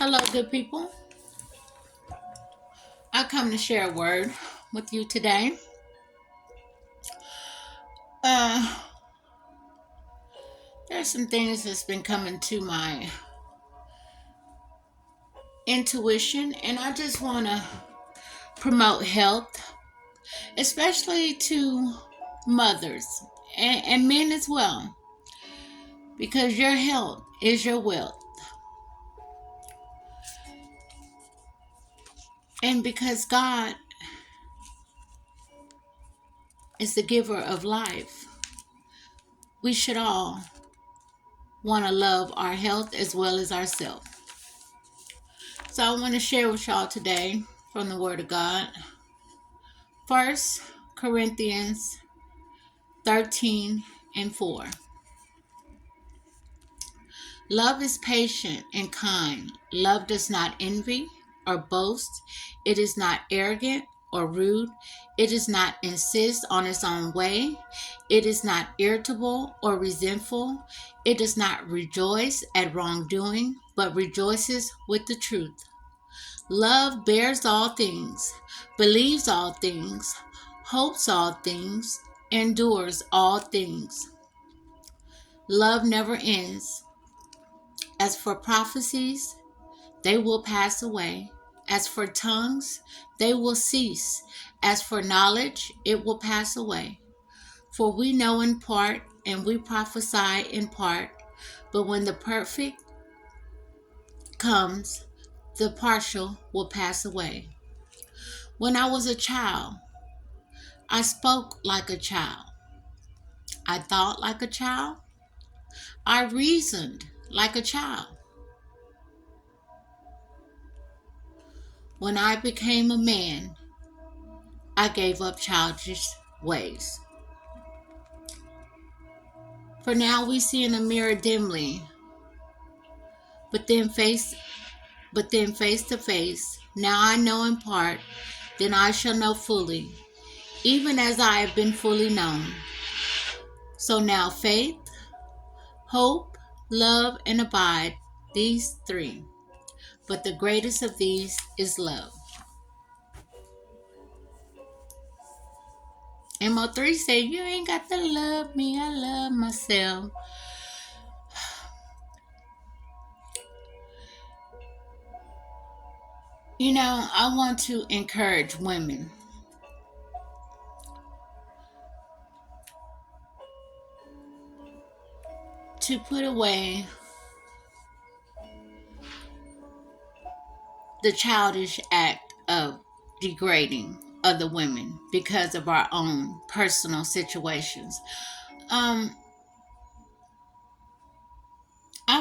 Hello, good people. I come to share a word with you today. Uh, there's some things that's been coming to my intuition, and I just want to promote health, especially to mothers and men as well, because your health is your wealth, and because God is the giver of life, we should all want to love our health as well as ourselves. So I want to share with y'all today from the Word of God. 1 Corinthians 13:4. Love is patient and kind. Love does not envy or boast. It is not arrogant or rude. It does not insist on its own way. It is not irritable or resentful. It does not rejoice at wrongdoing, but rejoices with the truth. Love bears all things, believes all things, hopes all things, endures all things. Love never ends. As for prophecies, they will pass away. As for tongues, they will cease. As for knowledge, it will pass away. For we know in part, and we prophesy in part, but when the perfect comes, the partial will pass away. When I was a child, I spoke like a child. I thought like a child. I reasoned like a child. When I became a man, I gave up childish ways. For now we see in a mirror dimly, but then face to face. Now I know in part, then I shall know fully, even as I have been fully known. So now faith, hope, love, and abide, these three. But the greatest of these is love. MO3 said, you ain't got to love me, I love myself. You know, I want to encourage women to put away the childish act of degrading other women because of our own personal situations. I've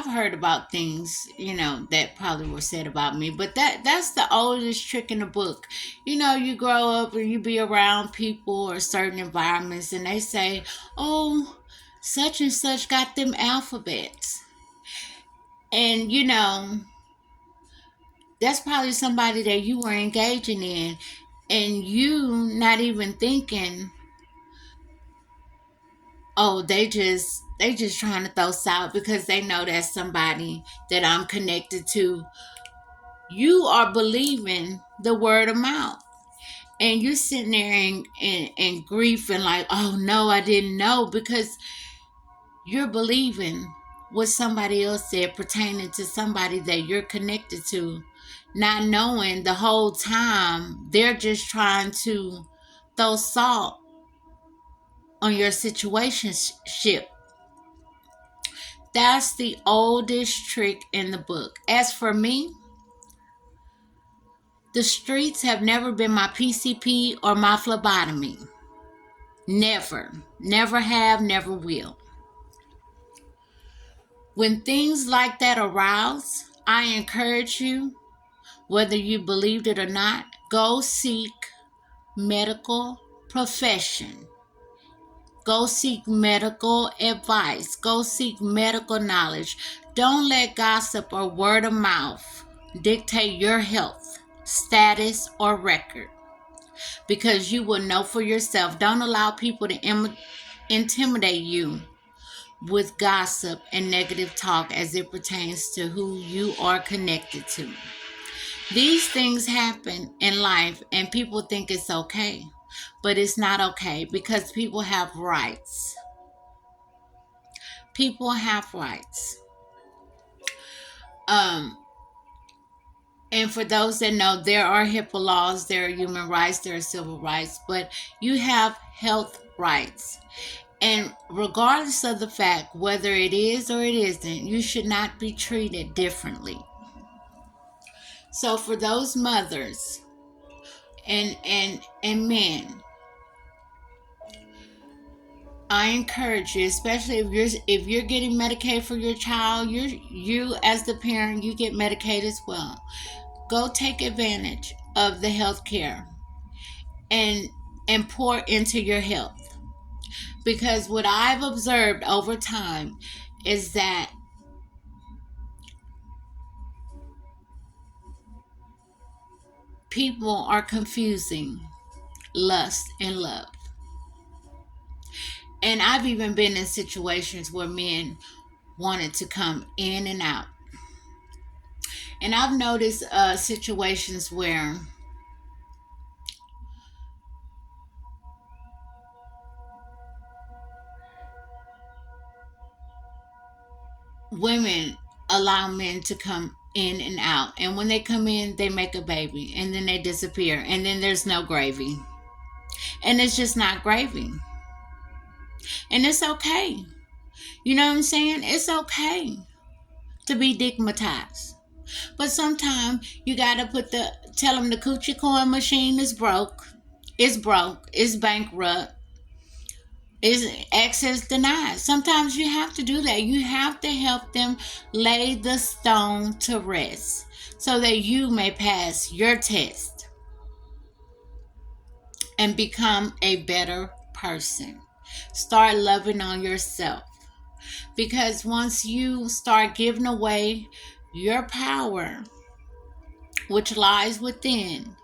heard about things, that probably were said about me, but that's the oldest trick in the book. You grow up and you be around people or certain environments and they say, oh, such and such got them alphabets. And, that's probably somebody that you were engaging in and you not even thinking, oh, they just trying to throw salt because they know that's somebody that I'm connected to. You are believing the word of mouth. And you're sitting there in grief and like, oh no, I didn't know, because you're believing what somebody else said pertaining to somebody that you're connected to, not knowing the whole time they're just trying to throw salt on your situationship. That's the oldest trick in the book. As for me, the streets have never been my PCP or my phlebotomy. Never. Never have, never will. When things like that arouse, I encourage you, whether you believed it or not, go seek medical profession. Go seek medical advice. Go seek medical knowledge. Don't let gossip or word of mouth dictate your health, status, or record, because you will know for yourself. Don't allow people to intimidate you with gossip and negative talk as it pertains to who you are connected to. These things happen in life and people think it's okay, but it's not okay because people have rights. People have rights. Um, and for those that know, there are HIPAA laws, there are human rights, there are civil rights, but you have health rights. And regardless of the fact whether it is or it isn't, you should not be treated differently. So for those mothers and men, I encourage you, especially if you're getting Medicaid for your child, you as the parent, you get Medicaid as well. Go take advantage of the health care and pour into your health. Because what I've observed over time is that people are confusing lust and love. And I've even been in situations where men wanted to come in and out. And I've noticed situations where women allow men to come in and out. And when they come in, they make a baby and then they disappear. And then there's no gravy. And it's just not gravy. And it's okay. You know what I'm saying? It's okay to be digmatized. But sometimes you gotta tell them the coochie coin machine is broke. It's broke. It's bankrupt. Is access denied. Sometimes you have to do that. You have to help them lay the stone to rest so that you may pass your test and become a better person. Start loving on yourself. Because once you start giving away your power, which lies within,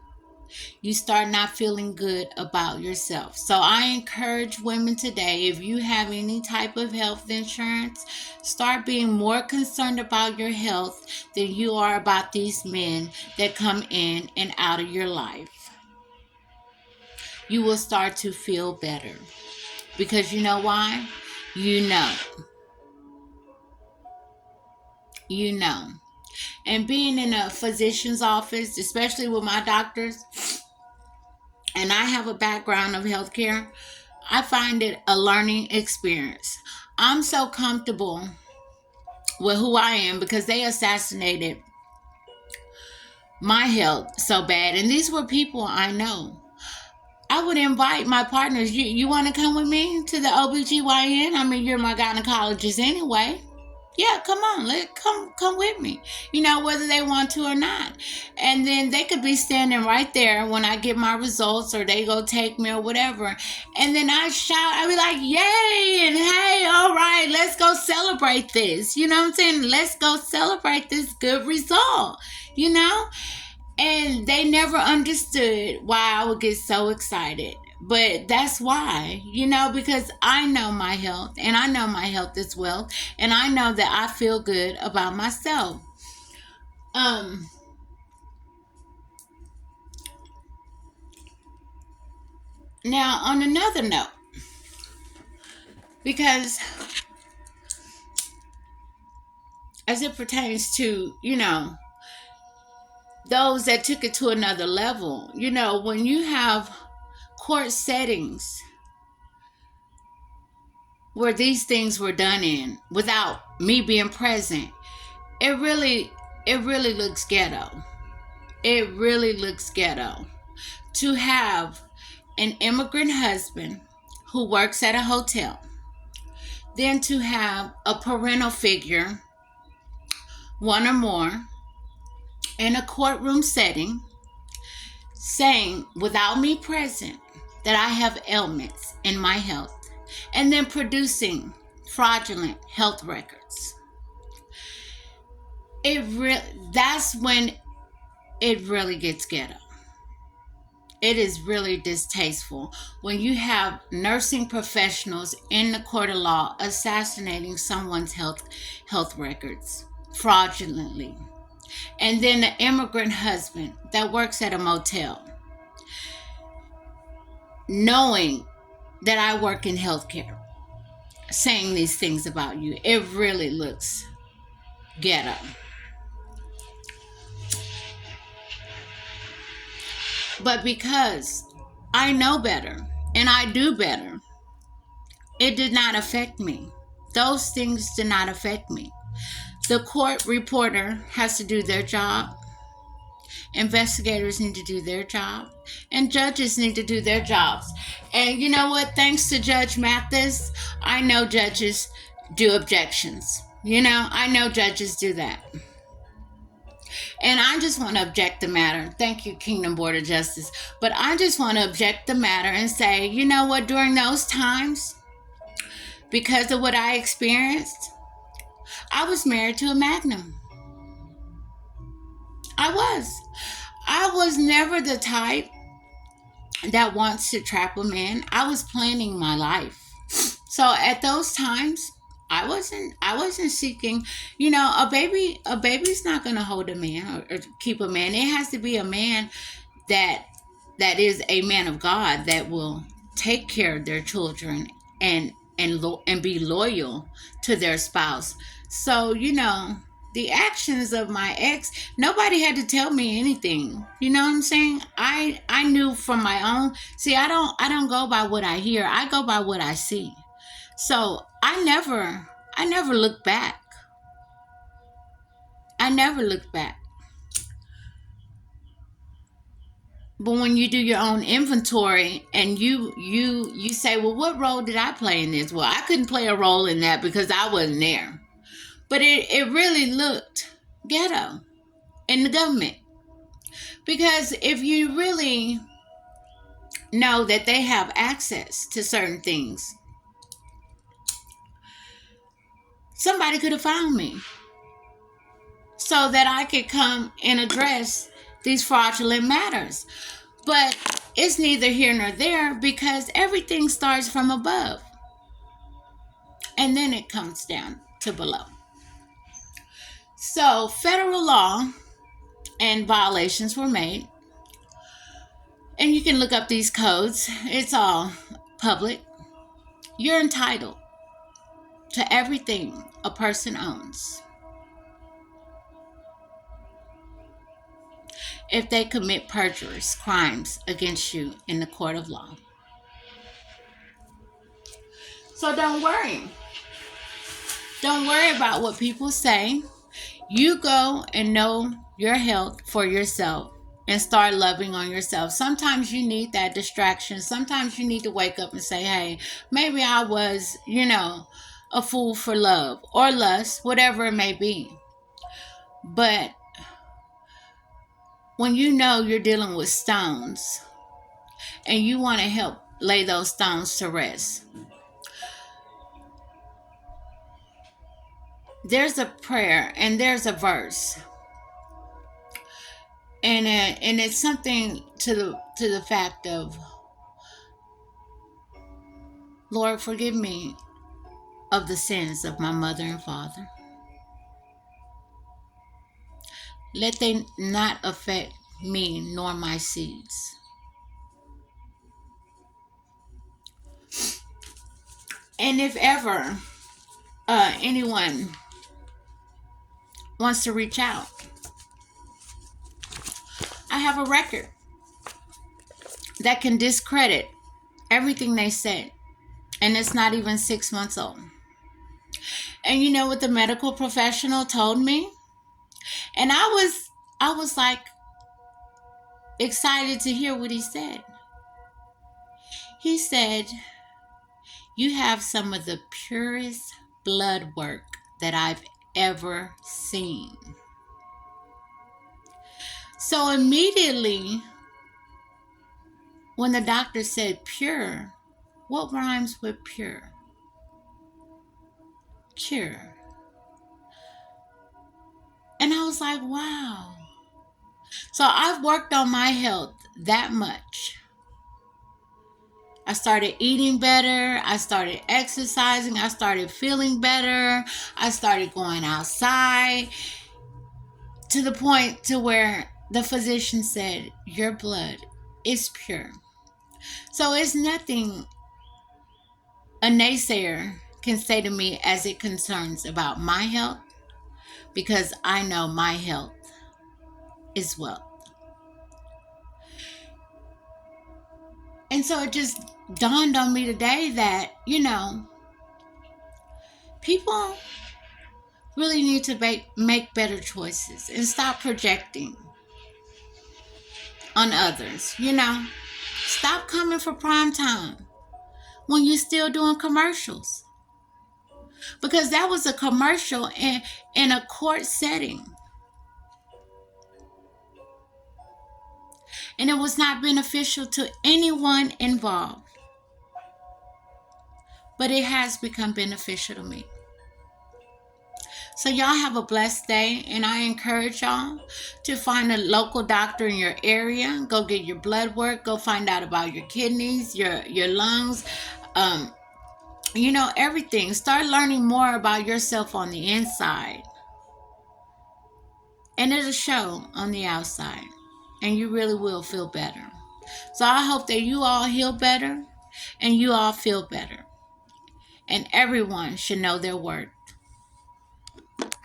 you start not feeling good about yourself. So I encourage women today, if you have any type of health insurance, start being more concerned about your health than you are about these men that come in and out of your life. You will start to feel better. Because you know why? You know. You know. And being in a physician's office, especially with my doctors, and I have a background of healthcare, I find it a learning experience. I'm so comfortable with who I am because they assassinated my health so bad. And these were people I know. I would invite my partners. You want to come with me to the OBGYN? I mean, you're my gynecologist anyway. Yeah, come on, come with me. You know, whether they want to or not. And then they could be standing right there when I get my results or they go take me or whatever. And then I shout, I be like, yay, and hey, all right, let's go celebrate this. You know what I'm saying? Let's go celebrate this good result, you know? And they never understood why I would get so excited. But that's why, you know, because I know my health and I know my health is wealth and I know that I feel good about myself. Now, on another note, because as it pertains to, you know, those that took it to another level, you know, when you have court settings where these things were done in without me being present, it really looks ghetto. It really looks ghetto to have an immigrant husband who works at a hotel, then to have a parental figure, one or more, in a courtroom setting saying without me present that I have ailments in my health, and then producing fraudulent health records. That's when it really gets ghetto. It is really distasteful when you have nursing professionals in the court of law assassinating someone's health records fraudulently. And then the immigrant husband that works at a motel, knowing that I work in healthcare, saying these things about you. It really looks ghetto. But because I know better and I do better, it did not affect me. Those things did not affect me. The court reporter has to do their job. Investigators need to do their job. And judges need to do their jobs. And you know what? Thanks to Judge Mathis, I know judges do objections. I know judges do that. And I just want to object the matter. Thank you, Kingdom Board of Justice. But I just want to object the matter and say, you know what? During those times, because of what I experienced, I was married to a Magnum. I was. I was never the type that wants to trap a man. I was planning my life. So at those times, I wasn't seeking, a baby's not gonna hold a man or keep a man. It has to be a man that is a man of God that will take care of their children and be loyal to their spouse. So, the actions of my ex, nobody had to tell me anything. You know what I'm saying? I knew from my own. See, I don't go by what I hear. I go by what I see. So, I never looked back. I never looked back. But when you do your own inventory and you say, well, what role did I play in this? Well, I couldn't play a role in that because I wasn't there. But it really looked ghetto in the government. Because if you really know that they have access to certain things, somebody could have found me so that I could come and address these fraudulent matters. But it's neither here nor there because everything starts from above and then it comes down to below. So federal law and violations were made. And you can look up these codes. It's all public. You're entitled to everything a person owns if they commit perjurious crimes against you in the court of law. So don't worry. Don't worry about what people say. You go and know your health for yourself and start loving on yourself. Sometimes you need that distraction. Sometimes you need to wake up and say, hey, maybe I was, a fool for love or lust, whatever it may be. But when you know you're dealing with stones and you want to help lay those stones to rest, there's a prayer and there's a verse. And it's something to the fact of, Lord, forgive me of the sins of my mother and father. Let they not affect me nor my seeds. And if ever anyone wants to reach out, I have a record that can discredit everything they said. And it's not even 6 months old. And you know what the medical professional told me? And I was like excited to hear what he said. He said, you have some of the purest blood work that I've ever seen. So immediately, when the doctor said pure, what rhymes with pure? Cure. And I was like, wow. So I've worked on my health that much. I started eating better. I started exercising. I started feeling better. I started going outside to the point to where the physician said, your blood is pure. So it's nothing a naysayer can say to me as it concerns about my health, because I know my health is wealth. And so it just dawned on me today that, people really need to make better choices and stop projecting on others. Stop coming for prime time when you're still doing commercials. Because that was a commercial in a court setting. And it was not beneficial to anyone involved. But it has become beneficial to me. So y'all have a blessed day, and I encourage y'all to find a local doctor in your area. Go get your blood work. Go find out about your kidneys, your lungs, everything. Start learning more about yourself on the inside. And it'll show on the outside. And you really will feel better. So I hope that you all heal better and you all feel better. And everyone should know their worth.